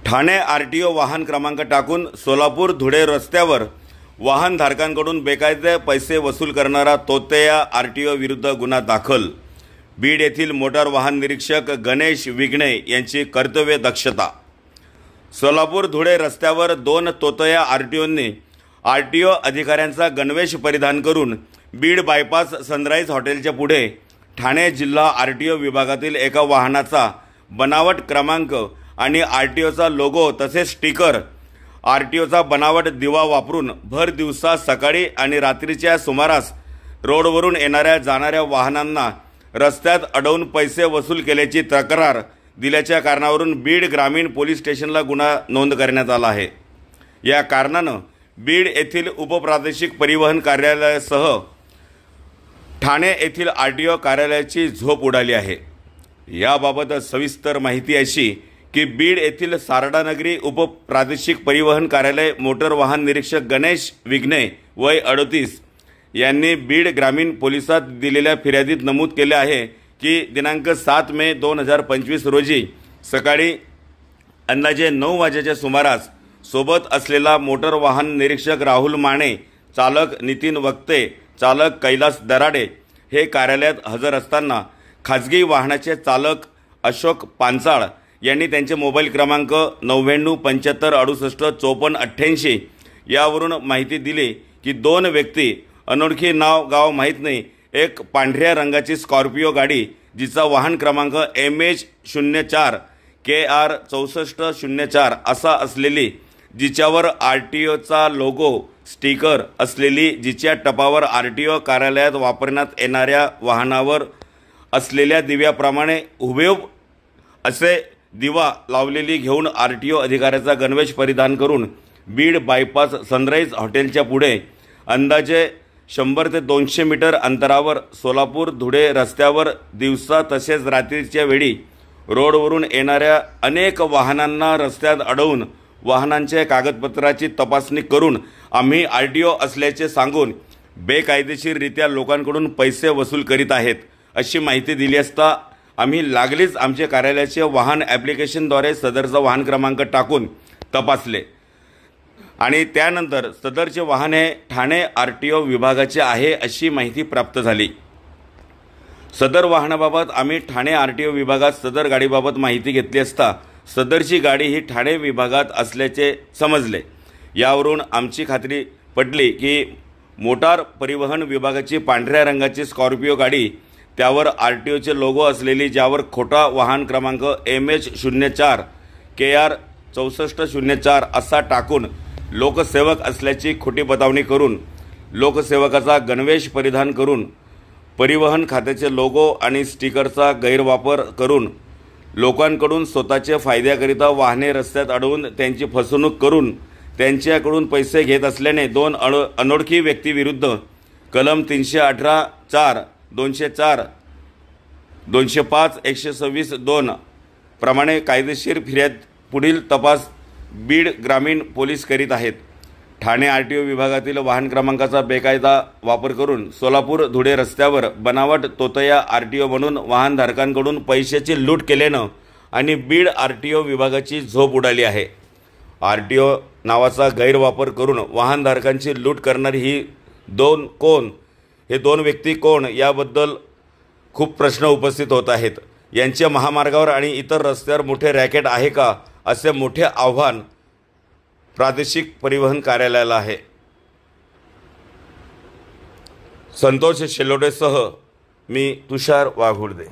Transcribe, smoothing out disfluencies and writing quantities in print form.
Thane RTO वाहन क्रमांक टाकून सोलापूर धुळे रस्त्यावर वाहनधारकांकडून बेकायदे पैसे वसूल करणारा तोतया आरटीओ विरुद्ध गुन्हा दाखल। बीड येथील मोटार वाहन निरीक्षक गणेश विघ्ने यांची कर्तव्य दक्षता। सोलापूर धुळे रस्त्यावर दोन तोतया आरटीओंनी आरटीओ अधिकाऱ्यांचा गणवेश परिधान करून बीड बायपास सनराइज हॉटेलच्या पुढे ठाणे जिल्हा आरटीओ विभागातील एका वाहनाचा बनावट क्रमांक आणि आरटीओचा लोगो तसेच स्टिकर, आरटीओचा बनावट दिवा वापरून भर दिवसा सकाळी आणि रात्रीच्या सुमारास रोडवरून येणाऱ्या जाणाऱ्या वाहनांना रस्त्यात अडवून पैसे वसूल केल्याची तक्रार दिल्याच्या कारणावरून बीड ग्रामीण पोलीस स्टेशनला गुन्हा नोंद करण्यात आला आहे। या कारणानं बीड येथील उपप्रादेशिक परिवहन कार्यालयासह ठाणे येथील आरटीओ कार्यालयाची झोप उडाली आहे। याबाबत सविस्तर माहिती अशी की बीड येथील सारडानगरी उपप्रादेशिक परिवहन कार्यालय मोटर वाहन निरीक्षक गणेश विघ्ने वय 38 यांनी बीड ग्रामीण पोलिसात दिलेल्या फिर्यादीत नमूद केले आहे की दिनांक 7 मे 2025 रोजी सकाळी अंदाजे 9 वाजेच्या सुमारास सोबत असलेला मोटर वाहन निरीक्षक राहुल माने, चालक नितीन वक्ते, चालक कैलास दराडे हे कार्यालयात हजर असताना खाजगी वाहनाचे चालक अशोक पांचाळ यांनी त्यांचे मोबाईल क्रमांक 9975685488 यावरून माहिती दिली की दोन व्यक्ती अनोळखी नाव गाव माहीत नाही एक पांढऱ्या रंगाची स्कॉर्पिओ गाडी जिचा वाहन क्रमांक MH04 KR 6404 असा असलेली, जिच्यावर आरटीओचा लोगो स्टिकर असलेली, जिच्या टपावर आरटीओ कार्यालयात वापरण्यात येणाऱ्या वाहनावर असलेल्या दिव्याप्रमाणे हुबेहूब असे दिवा लावलेली घेऊन आरटीओ अधिकाऱ्याचा गणवेश परिधान करून बीड बायपास सनराइज हॉटेलच्या पुढे अंदाजे 100 ते 200 मीटर अंतरावर सोलापूर धुळे रस्त्यावर दिवसा तसेच रात्रीच्या वेळी रोडवरून येणाऱ्या अनेक वाहनांना रस्त्यात अडवून वाहनांच्या कागदपत्राची तपासणी करून आम्ही आरटीओ असल्याचे सांगून बेकायदेशीररित्या लोकांकडून पैसे वसूल करीत आहेत अशी माहिती दिली असता आम्ही लागलीच आमच्या कार्यालयाचे वाहन ॲप्लिकेशनद्वारे सदरचा वाहन क्रमांक टाकून तपासले आणि त्यानंतर सदरचे वाहन हे ठाणे आरटीओ विभागाचे आहे अशी माहिती प्राप्त झाली। सदर वाहनाबाबत आम्ही ठाणे आरटीओ विभागात सदर गाडीबाबत माहिती घेतली असता सदरची गाडी ही ठाणे विभागात असल्याचे समजले। यावरून आमची खात्री पटली की मोटार परिवहन विभागाची पांढऱ्या रंगाची स्कॉर्पिओ गाडी, त्यावर आरटीओचे लोगो असलेली, ज्यावर खोटा वाहन क्रमांक MH04 KR 6404 असा टाकून लोकसेवक असल्याची खोटी बतावणी करून लोकसेवकाचा गणवेश परिधान करून परिवहन खात्याचे लोगो आणि स्टिकरचा गैरवापर करून लोकांकडून स्वतःच्या फायद्याकरिता वाहने रस्त्यात अडवून त्यांची फसवणूक करून त्यांच्याकडून पैसे घेत असल्याने दोन अनोळखी व्यक्तीविरुद्ध कलम 318 4 204 205 126(2) प्रमाणे कायदेशीर फिर्याद पुढील तपास बीड ग्रामीण पोलीस करीत आहेत। ठाणे आरटीओ विभागातील वाहन क्रमांकाचा बेकायदा वापर करून सोलापूर धुळे रस्त्यावर बनावट तोतया आरटीओ म्हणून वाहनधारकांकडून पैशाची लूट केल्यानं आणि बीड आरटीओ विभागाची झोप उडाली आहे। आरटीओ नावाचा गैरवापर करून वाहनधारकांची लूट करणारी ही दोन व्यक्ती कोण याबद्दल खूप प्रश्न उपस्थित होत आहेत। यांच्या महामार्गावर आणि इतर रस्त्यावर मोठे रॅकेट आहे का असे मोठे आव्हान प्रादेशिक परिवहन कार्यालयाला आहे। संतोष शेलोडेसह मी तुषार वाघुर्दे।